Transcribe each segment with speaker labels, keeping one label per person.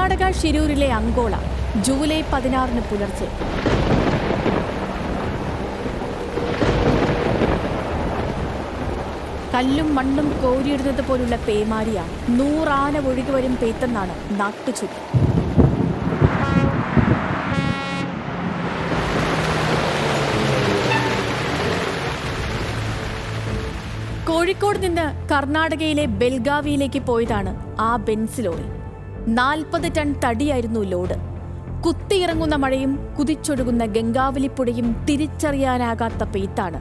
Speaker 1: Karnataka ഷിരൂരിലെ Angola July 16 പുലർച്ചെ. കല്ലും മണ്ണും കോരിയിടുന്നത് പോലുള്ള പേമാരിയാണ്. 100 ആന ഒഴുകി വരും പെയ്ത്തെന്നാണ് നാട്ടുചുറ്റി. കോഴിക്കോട് നിന്ന് കർണാടകയിലെ ബെൽഗാവിയിലേക്ക് പോയതാണ് ആ ബെൻസ് ലോറി. 40 ടൺ തടിയായിരുന്നു ലോഡ്. കുത്തിയിറങ്ങുന്ന മഴയും കുതിച്ചൊഴുകുന്ന ഗംഗാവലിപ്പുഴയും തിരിച്ചറിയാനാകാത്ത പെയ്ത്താണ്.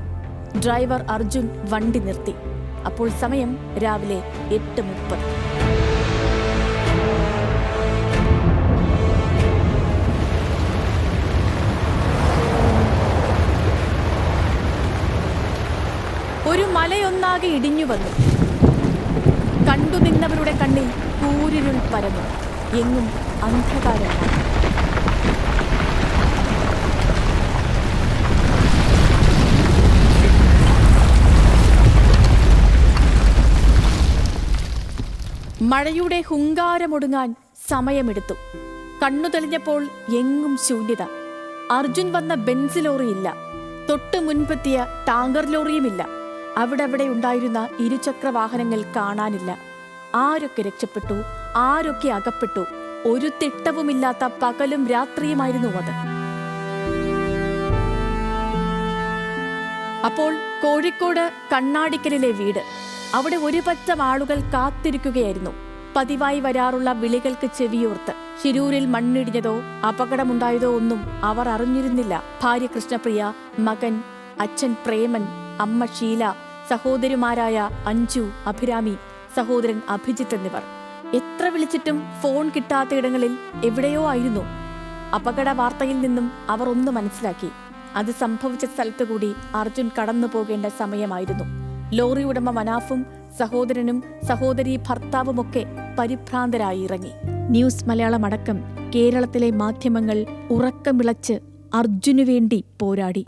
Speaker 1: ഡ്രൈവർ അർജുൻ വണ്ടി നിർത്തി. അപ്പോൾ സമയം രാവിലെ 8:30. ഒരു മലയൊന്നാകെ ഇടിഞ്ഞു വന്നു. കണ്ടുനിന്നവരുടെ കണ്ണിൽ കൂരിരുൾ പരന്നു. എങ്ങും അന്ധകാരമാണ്. മഴയുടെ ഹുങ്കാരമൊടുങ്ങാൻ സമയമെടുത്തു. കണ്ണു തെളിഞ്ഞപ്പോൾ എങ്ങും ശൂന്യത. അർജുൻ വന്ന ബെൻസ് ലോറിയില്ല. തൊട്ട് മുൻപെത്തിയ ടാങ്കർ ലോറിയുമില്ല. അവിടെ ഉണ്ടായിരുന്ന ഇരുചക്ര വാഹനങ്ങൾ കാണാനില്ല. ആരൊക്കെ രക്ഷപ്പെട്ടു, ആരൊക്കെ അകപ്പെട്ടു, ഒരു തിട്ടവുമില്ലാത്ത പകലും രാത്രിയുമായിരുന്നു അത്. അപ്പോൾ കോഴിക്കോട് കണ്ണാടിക്കലിലെ വീട്. അവിടെ ഒരു പറ്റം ആളുകൾ കാത്തിരിക്കുകയായിരുന്നു. പതിവായി വരാറുള്ള വിളികൾക്ക് ചെവിയോർത്ത്. ഷിരൂരിൽ മണ്ണിടിഞ്ഞതോ അപകടമുണ്ടായതോ ഒന്നും അവർ അറിഞ്ഞിരുന്നില്ല. ഭാര്യ കൃഷ്ണപ്രിയ, മകൻ, അച്ഛൻ പ്രേമൻ, അമ്മ ഷീല, സഹോദരിമാരായ അഞ്ജു, അഭിരാമി, സഹോദരൻ അഭിജിത്ത് എന്നിവർ. എത്ര വിളിച്ചിട്ടും ഫോൺ കിട്ടാത്തയിടങ്ങളിൽ എവിടെയോ ആയിരുന്നു. അപകട വാർത്തയിൽ നിന്നും അവർ ഒന്ന് മനസ്സിലാക്കി. അത് സംഭവിച്ച സ്ഥലത്തുകൂടി അർജുൻ കടന്നു പോകേണ്ട സമയമായിരുന്നു. ലോറി ഉടമ മനാഫും സഹോദരനും സഹോദരി ഭർത്താവുമൊക്കെ പരിഭ്രാന്തരായി ഇറങ്ങി. ന്യൂസ് മലയാളം അടക്കം കേരളത്തിലെ മാധ്യമങ്ങൾ ഉറക്കമിളച്ച് അർജുനു വേണ്ടി പോരാടി.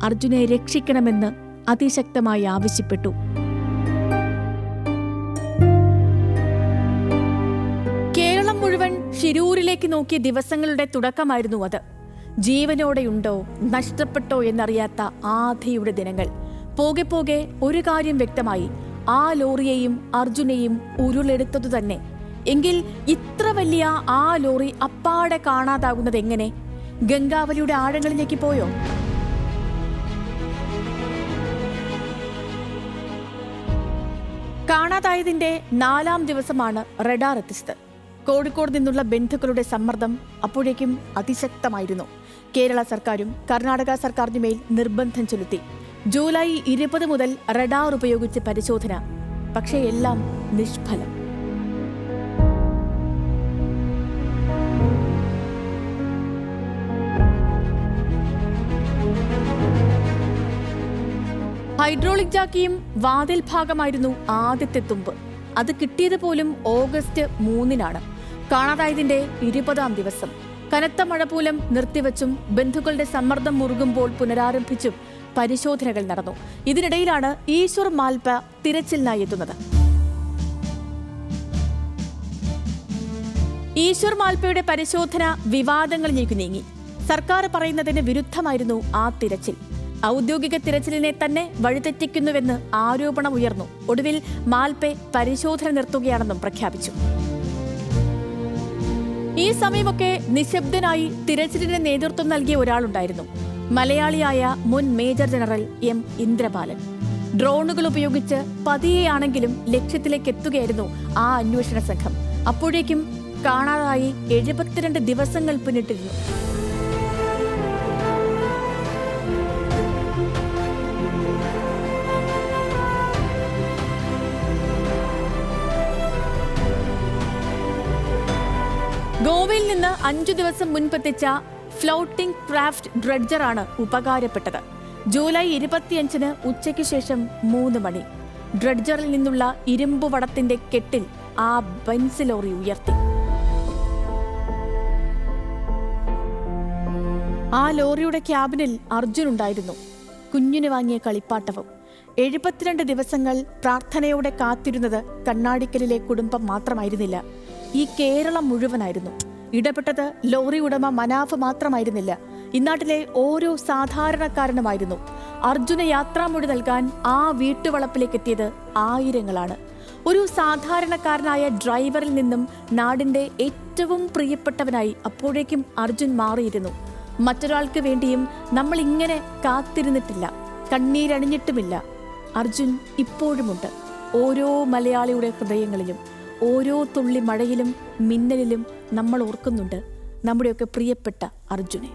Speaker 1: അർജുനെ രക്ഷിക്കണമെന്ന് അതിശക്തമായി ആവശ്യപ്പെട്ടു. കേരളം മുഴുവൻ ഷിരൂരിലേക്ക് നോക്കിയ ദിവസങ്ങളുടെ തുടക്കമായിരുന്നു അത്. ജീവനോടെയുണ്ടോ നഷ്ടപ്പെട്ടോ എന്നറിയാത്ത ആധിയുടെ ദിനങ്ങൾ. പോകെ പോകെ ഒരു കാര്യം വ്യക്തമായി. ആ ലോറിയെയും അർജുനെയും ഉരുളെടുത്തതു തന്നെ. എങ്കിൽ ഇത്ര വലിയ ആ ലോറി അപ്പാടെ കാണാതാകുന്നത് എങ്ങനെ? ഗംഗാവലിയുടെ ആഴങ്ങളിലേക്ക് പോയോ? കാണാതായതിന്റെ 4ാം ദിവസമാണ് റഡാർ എത്തിച്ചത്. കോഴിക്കോട് നിന്നുള്ള ബന്ധുക്കളുടെ സമ്മർദ്ദം അപ്പോഴേക്കും അതിശക്തമായിരുന്നു. കേരള സർക്കാരും കർണാടക സർക്കാരിനുമേൽ നിർബന്ധം ചെലുത്തി. ജൂലൈ 20 മുതൽ റഡാർ ഉപയോഗിച്ച് പരിശോധന. പക്ഷേ എല്ലാം നിഷ്ഫലം. ഹൈഡ്രോളിക് ജാക്കിയും വാതിൽ ഭാഗമായിരുന്നു ആദ്യത്തെ തുമ്പ്. അത് കിട്ടിയത് പോലും ഓഗസ്റ്റ് 3-നാണ്. കാണാതായതിന്റെ 20ാം ദിവസം. കനത്ത മഴ മൂലം നിർത്തിവച്ചും ബന്ധുക്കളുടെ സമ്മർദ്ദം മുറുകുമ്പോൾ പുനരാരംഭിച്ചും പരിശോധനകൾ നടന്നു. ഇതിനിടയിലാണ് ഈശ്വർ മാൽപ തിരച്ചിലിനായി എത്തുന്നത്. ഈശ്വർ മാൽപയുടെ പരിശോധന വിവാദങ്ങളിലേക്ക് നീങ്ങി. സർക്കാർ പറയുന്നതിന് വിരുദ്ധമായിരുന്നു ആ തിരച്ചിൽ. ഔദ്യോഗിക തിരച്ചിലിനെ തന്നെ വഴിതെറ്റിക്കുന്നുവെന്ന് ആരോപണം ഉയർന്നു. ഒടുവിൽ മാൽപെ പരിശോധന നിർത്തുകയാണെന്നും പ്രഖ്യാപിച്ചു. ഈ സമയമൊക്കെ നിശബ്ദനായി തിരച്ചിലിന് നേതൃത്വം നൽകിയ ഒരാളുണ്ടായിരുന്നു. മലയാളിയായ മുൻ മേജർ ജനറൽ എം ഇന്ദ്രപാലൻ. ഡ്രോണുകൾ ഉപയോഗിച്ച് പതിയെയാണെങ്കിലും ലക്ഷ്യത്തിലേക്ക് എത്തുകയായിരുന്നു ആ അന്വേഷണ സംഘം. അപ്പോഴേക്കും കാണാതായി 72 ദിവസങ്ങൾ പിന്നിട്ടിരുന്നു. ഗോവയിൽ നിന്ന് 5 ദിവസം മുൻപെത്തിച്ച ഫ്ലോട്ടിംഗ് ക്രാഫ്റ്റ് ഡ്രഡ്ജറാണ് ഉപകാരപ്പെട്ടത്. ജൂലൈ 25-ന് ഉച്ചയ്ക്ക് ശേഷം 3 മണി. ഡ്രഡ്ജറിൽ നിന്നുള്ള ഇരുമ്പ് വടത്തിന്റെ കെട്ടിൽ ആ ബെൻസ് ലോറി ഉയർത്തി. ആ ലോറിയുടെ ക്യാബിനിൽ അർജുൻ ഉണ്ടായിരുന്നു. കുഞ്ഞിന് വാങ്ങിയ കളിപ്പാട്ടവും. 72 ദിവസങ്ങൾ പ്രാർത്ഥനയോടെ കാത്തിരുന്നത് കണ്ണാടിക്കലിലെ കുടുംബം മാത്രമായിരുന്നില്ല, ഈ കേരളം മുഴുവനായിരുന്നു. ഇടപെട്ടത് ലോറി ഉടമ മനാഫ് മാത്രമായിരുന്നില്ല, ഇന്നാട്ടിലെ ഓരോ സാധാരണക്കാരനുമായിരുന്നു. അർജുന യാത്രാമൊഴി നൽകാൻ ആ വീട്ടുവളപ്പിലേക്ക് എത്തിയത് ആയിരങ്ങളാണ്. ഒരു സാധാരണക്കാരനായ ഡ്രൈവറിൽ നിന്നും നാടിന്റെ ഏറ്റവും പ്രിയപ്പെട്ടവനായി അപ്പോഴേക്കും അർജുൻ മാറിയിരുന്നു. മറ്റൊരാൾക്ക് വേണ്ടിയും നമ്മൾ ഇങ്ങനെ കാത്തിരുന്നിട്ടില്ല, കണ്ണീരണിഞ്ഞിട്ടുമില്ല. അർജുൻ ഇപ്പോഴുമുണ്ട് ഓരോ മലയാളിയുടെ ഹൃദയങ്ങളിലും. ഓരോ തുള്ളി മഴയിലും മിന്നലിലും നമ്മൾ ഓർക്കുന്നുണ്ട് നമ്മുടെയൊക്കെ പ്രിയപ്പെട്ട അർജുനെ.